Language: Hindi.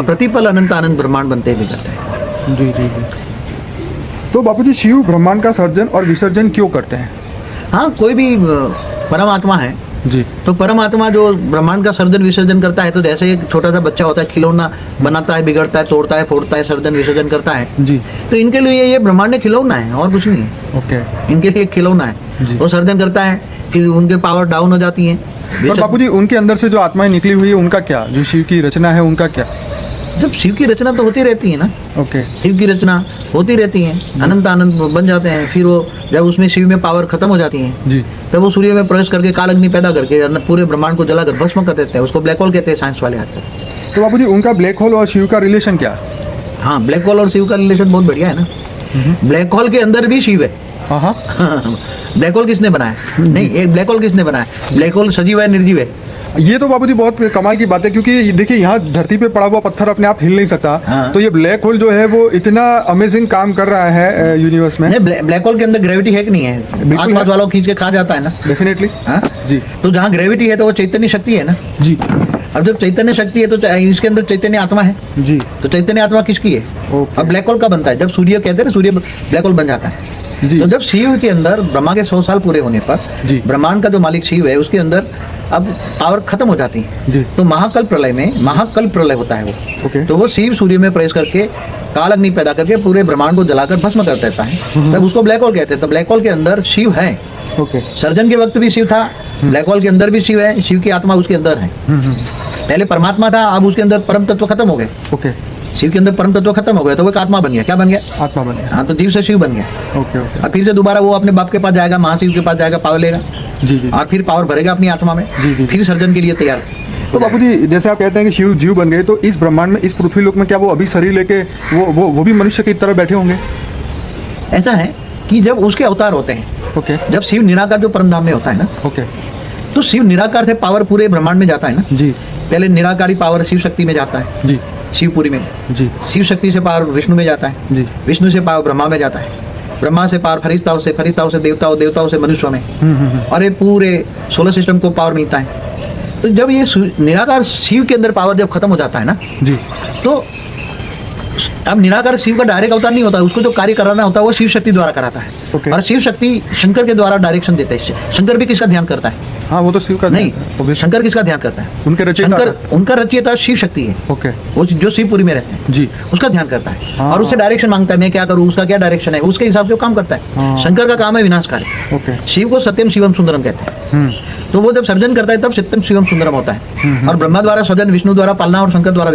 और प्रतिपल अनंत आनंद ब्रह्मांड बनते बिगड़ते हैं। जी जी जी। तो बापूजी शिव ब्रह्मांड का सर्जन और विसर्जन क्यों करते हैं? हाँ, कोई भी परमात्मा है जी तो परमात्मा जो ब्रह्मांड का सर्जन विसर्जन करता है, तो जैसे एक छोटा सा बच्चा होता है, खिलौना बनाता है, बिगड़ता है, तोड़ता है, फोड़ता है, सर्जन विसर्जन करता है। जी तो इनके लिए ये ब्रह्मांड खिलौना है और कुछ नहीं है। ओके। इनके लिए एक खिलौना जी। है, वो सर्जन करता है कि उनके पावर डाउन हो जाती है। और बापूजी उनके अंदर से जो आत्माएं निकली हुई है उनका क्या, जो शिव की रचना है उनका क्या? जब शिव की रचना तो होती रहती है ना, ओके। शिव की रचना होती रहती है, अनंत आनंद बन जाते हैं। फिर वो जब उसमें शिव में पावर खत्म हो जाती है, जी तब वो सूर्य में प्रवेश करके काल अग्नि पैदा करके पूरे ब्रह्मांड को जलाकर भस्म कर देते हैं। उसको ब्लैक होल कहते हैं साइंस वाले आजकल। तो बापूजी उनका ब्लैक होल और शिव का रिलेशन क्या? हाँ, ब्लैक होल और शिव का रिलेशन बहुत बढ़िया है ना। ब्लैक होल के अंदर भी शिव है। हाँ हाँ। ब्लैक होल किसने बनाया? नहीं, एक ब्लैक होल किसने बनाया? ब्लैक होल सजीव है, निर्जीव है? ये तो बाबूजी बहुत कमाल की बात है, क्योंकि देखिए यहाँ धरती पे पड़ा हुआ पत्थर अपने आप हिल नहीं सकता। हाँ। तो ये ब्लैक होल जो है वो इतना अमेजिंग काम कर रहा है यूनिवर्स में। नहीं, ब्लैक होल के अंदर ग्रेविटी है कि नहीं है? आसपास वालों को खींच के खा जाता है ना। डेफिनेटली। हाँ जी तो जहाँ ग्रेविटी है तो वो चैतन्य शक्ति है ना। जी अब जब चैतन्य शक्ति है तो इसके अंदर चैतन्य आत्मा है। जी। तो चैतन्य आत्मा किसकी है? ओके। अब ब्लैक होल का बनता है जब सूर्य कहते हैं ना, सूर्य ब्लैक होल बन जाता है। जी तो जब शिव के अंदर ब्रह्मा के 100 साल पूरे होने पर जी। ब्रह्मांड का जो मालिक शिव है उसके अंदर अब पावर खत्म हो जाती है। जी। तो महाकल्प प्रलय में, महाकल्प प्रलय होता है वो। ओके। तो वो शिव सूर्य में प्रवेश करके काल अग्नि पैदा करके पूरे ब्रह्मांड को जलाकर भस्म कर देता है। तब उसको ब्लैक होल कहते हैं। तो ब्लैक होल के अंदर शिव है। ओके। सर्जन के वक्त भी शिव था, ब्लैक होल के अंदर भी शिव है। शिव की आत्मा उसके अंदर है। पहले परमात्मा था, अब उसके अंदर परम तत्व खत्म हो गए। ओके। शिव के अंदर परम तत्व खत्म हो गया तो वो एक आत्मा बन गया। क्या बन गया? आत्मा बने। हाँ, तो जीव से शिव बन गया। Okay okay. और फिर से दोबारा वो अपने बाप के पास जाएगा, महाशिव के पास जाएगा, पावर लेगा जी जी। और फिर पावर भरेगा अपनी आत्मा में। जी, जी। फिर सर्जन के लिए तैयार। तो बापूजी जैसे आप कहते हैं कि शिव जीव बन गए, तो इस ब्रह्मांड में, इस पृथ्वी लोक में क्या वो अभी शरीर लेके वो भी मनुष्य की तरह बैठे होंगे? ऐसा है कि जब उसके अवतार होते हैं, ओके जब शिव निराकार जो परम धाम में होता है ना, ओके। तो शिव निराकार से पावर पूरे ब्रह्मांड में जाता है ना। जी पहले निराकारी पावर शिव शक्ति में जाता है, जी शिवपुरी में। जी शिव शक्ति से पावर विष्णु में जाता है, जी। विष्णु से पावर ब्रह्मा में जाता है, ब्रह्मा से पावर फरिश्ताओं से, फरिश्ताओं से देवताओं, देवताओं से मनुष्यों में। और ये पूरे सोलर सिस्टम को पावर मिलता है। तो जब ये निराकार शिव के अंदर पावर जब खत्म हो जाता है ना, जी। तो अब निराकार शिव का डायरेक्ट अवतार नहीं होता, उसको जो कार्य कराना होता है वो शिव शक्ति द्वारा कराता है। ओके। और शिव शक्ति शंकर के द्वारा डायरेक्शन देता है। शंकर भी किसका ध्यान करता है? हाँ, वो तो शिव का नहीं, obvious। शंकर किसका ध्यान करता है? उनके रचयिता शंकर, उनका रचयिता शिव शक्ति है। ओके। वो जो शिवपुरी में रहते हैं जी उसका ध्यान करता है। हाँ। और उससे डायरेक्शन मांगता है, मैं क्या करूँ, उसका क्या डायरेक्शन है, उसके हिसाब से वो काम करता है। हाँ। शंकर का काम है विनाशकारी। ओके। शिव को सत्यम शिवम सुंदरम कहते हैं। तो वो जब सर्जन करता है तब सत्यम शिवम सुंदरम होता है। और ब्रह्मा द्वारा सृजन, विष्णु द्वारा पालना और शंकर द्वारा